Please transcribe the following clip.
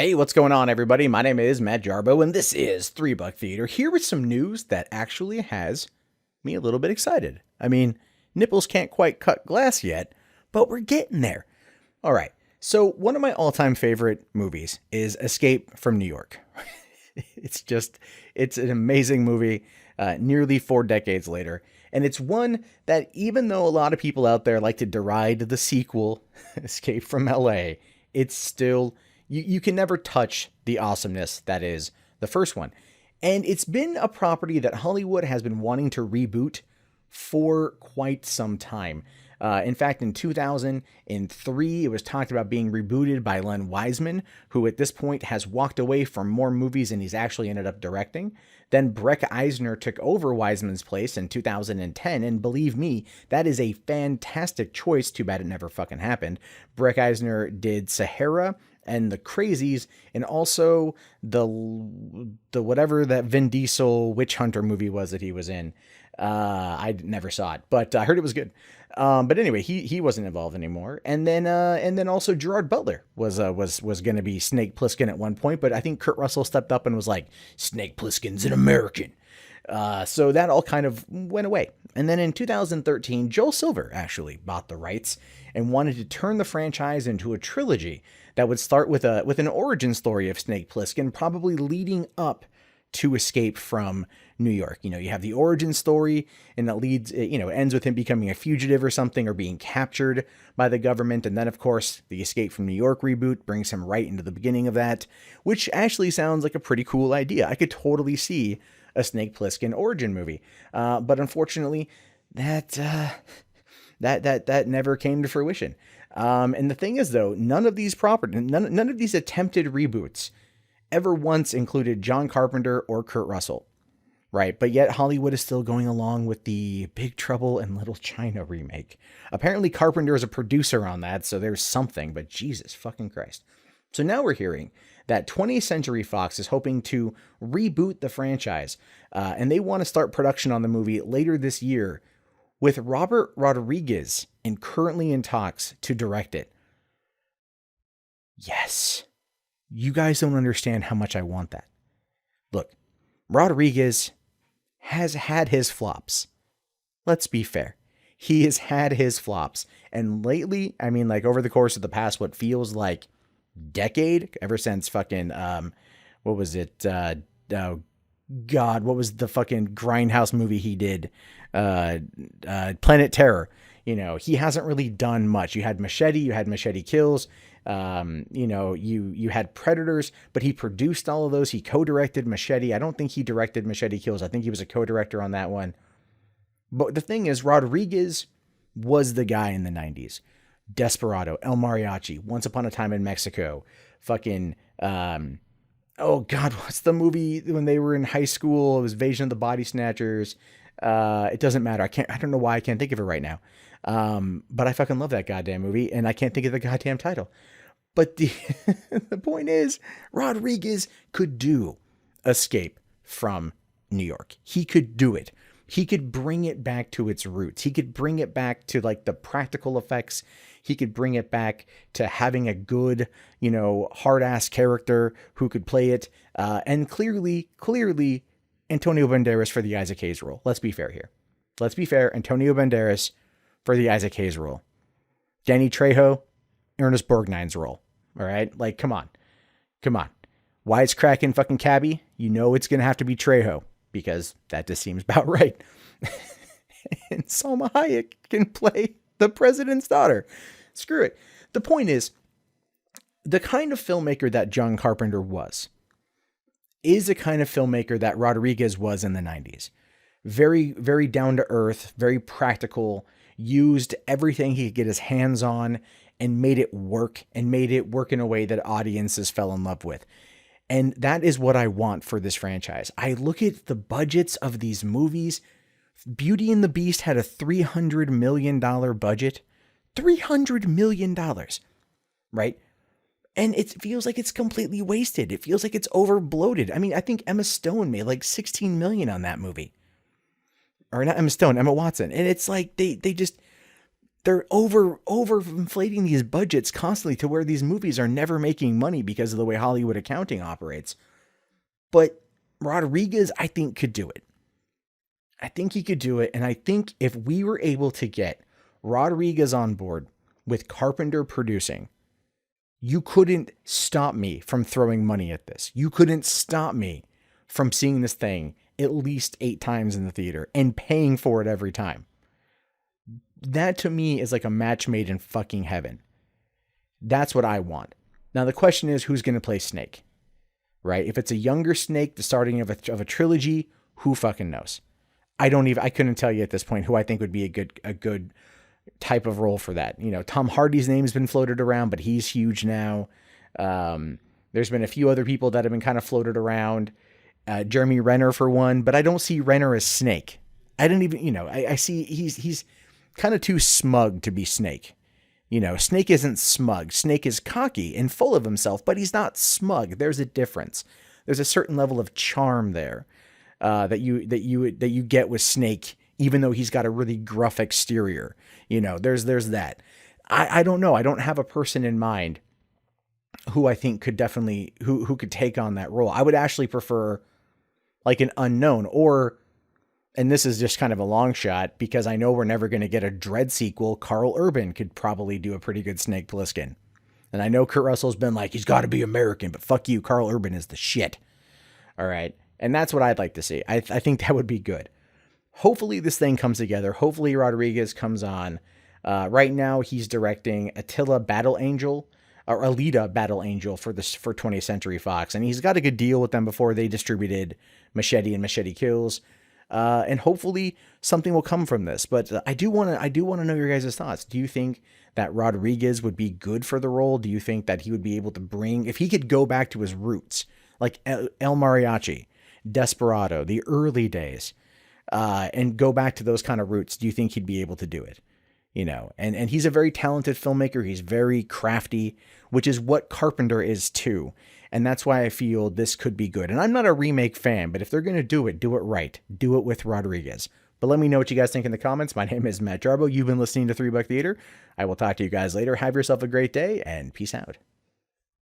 Hey, what's going on, everybody? My name is Matt Jarbo, and this is $3 Theater, here with some news that actually has me a little bit excited. I mean, nipples can't quite cut glass yet, but we're getting there. All right, so one of my all-time favorite movies is Escape from New York. It's an amazing movie, nearly 4 decades later. And it's one that, even though a lot of people out there like to deride the sequel, Escape from LA, it's still, you can never touch the awesomeness that is the first one. And it's been a property that Hollywood has been wanting to reboot for quite some time. In fact, in 2003, it was talked about being rebooted by Len Wiseman, who at this point has walked away from more movies than he's actually ended up directing. Then Breck Eisner took over Wiseman's place in 2010, and believe me, that is a fantastic choice. Too bad it never fucking happened. Breck Eisner did Sahara and The Crazies, and also the whatever that Vin Diesel witch hunter movie was that he was in. I never saw it, but I heard it was good. But anyway, he wasn't involved anymore. And then also Gerard Butler was going to be Snake Plissken at one point, but I think Kurt Russell stepped up and was like, Snake Plissken's an American. So that all kind of went away. And then in 2013, Joel Silver actually bought the rights and wanted to turn the franchise into a trilogy that would start with an origin story of Snake Plissken, probably leading up to Escape from New York. You know, you have the origin story, and it leads, it ends with him becoming a fugitive or something, or being captured by the government. And then, of course, the Escape from New York reboot brings him right into the beginning of that, which actually sounds like a pretty cool idea. I could totally see a Snake Plissken origin movie. But unfortunately, that never came to fruition. And the thing is, though, none of these attempted reboots ever once included John Carpenter or Kurt Russell, right? But yet Hollywood is still going along with the Big Trouble in Little China remake. Apparently Carpenter is a producer on that, so there's something, but Jesus fucking Christ. So now we're hearing that 20th Century Fox is hoping to reboot the franchise, and they want to start production on the movie later this year, with Robert Rodriguez currently in talks to direct it. Yes. You guys don't understand how much I want that. Look, Rodriguez has had his flops. Let's be fair. He has had his flops. And lately, I mean, like over the course of the past, what feels like decade, ever since fucking, what was it? Oh God, what was the fucking Grindhouse movie he did? Planet Terror. You know, he hasn't really done much. You had Machete Kills. You had Predators, but he produced all of those. He co-directed Machete. I don't think he directed Machete Kills. I think he was a co-director on that one. But the thing is, Rodriguez was the guy in the 90s. Desperado, El Mariachi, Once Upon a Time in Mexico, fucking, oh God, what's the movie when they were in high school? It was Invasion of the Body Snatchers. It doesn't matter. I don't know why I can't think of it right now. But I fucking love that goddamn movie, and I can't think of the goddamn title. But the point is, Rodriguez could do Escape from New York. He could do it. He could bring it back to its roots. He could bring it back to like the practical effects. He could bring it back to having a good, hard ass character who could play it. And clearly, Antonio Banderas for the Isaac Hayes role. Let's be fair here. Let's be fair. Antonio Banderas for the Isaac Hayes role. Danny Trejo, Ernest Borgnine's role. All right? Like, come on. Wisecracking fucking cabbie, it's going to have to be Trejo, because that just seems about right. And Salma Hayek can play the president's daughter. Screw it. The point is, the kind of filmmaker that John Carpenter is a kind of filmmaker that Rodriguez was in the 90s. Very, very down to earth, very practical, used everything he could get his hands on and made it work in a way that audiences fell in love with. And that is what I want for this franchise. I look at the budgets of these movies. Beauty and the Beast had a $300 million budget. $300 million, right? And it feels like it's completely wasted. It feels like it's over bloated. I mean, I think Emma Stone made like $16 million on that movie. Or not Emma Stone, Emma Watson. And it's like they just, they're overinflating these budgets constantly to where these movies are never making money because of the way Hollywood accounting operates. But Rodriguez, I think, could do it. I think he could do it. And I think if we were able to get Rodriguez on board with Carpenter producing, you couldn't stop me from throwing money at this. You couldn't stop me from seeing this thing at least 8 times in the theater and paying for it every time. That to me is like a match made in fucking heaven. That's what I want. Now the question is, who's going to play Snake? Right? If it's a younger Snake, the starting of a trilogy, who fucking knows? I couldn't tell you at this point who I think would be a good type of role for that. You know, Tom Hardy's name has been floated around, but he's huge now. There's been a few other people that have been kind of floated around. Jeremy Renner for one, but I don't see Renner as Snake. I didn't even, you know, I see he's kind of too smug to be Snake. You know, Snake isn't smug. Snake is cocky and full of himself, but he's not smug. There's a difference. There's a certain level of charm there that you get with Snake, even though he's got a really gruff exterior. You know, there's that. I don't know. I don't have a person in mind who I think could definitely who could take on that role. I would actually prefer like an unknown, or, and this is just kind of a long shot because I know we're never going to get a Dredd sequel. Carl Urban could probably do a pretty good Snake Plissken. And I know Kurt Russell's been like, he's got to be American, but fuck you. Carl Urban is the shit. All right. And that's what I'd like to see. I think that would be good. Hopefully this thing comes together. Hopefully Rodriguez comes on. Right now he's directing Attila Battle Angel, or Alita Battle Angel for 20th Century Fox. And he's got a good deal with them before they distributed Machete and Machete Kills. And hopefully something will come from this. But I do want to know your guys' thoughts. Do you think that Rodriguez would be good for the role? Do you think that he would be able to bring, if he could go back to his roots, like El Mariachi, Desperado, the early days, and go back to those kind of roots, do you think he'd be able to do it? You know, and he's a very talented filmmaker. He's very crafty, which is what Carpenter is too. And that's why I feel this could be good. And I'm not a remake fan, but if they're going to do it right. Do it with Rodriguez. But let me know what you guys think in the comments. My name is Matt Jarbo. You've been listening to 3 Buck Theater. I will talk to you guys later. Have yourself a great day and peace out.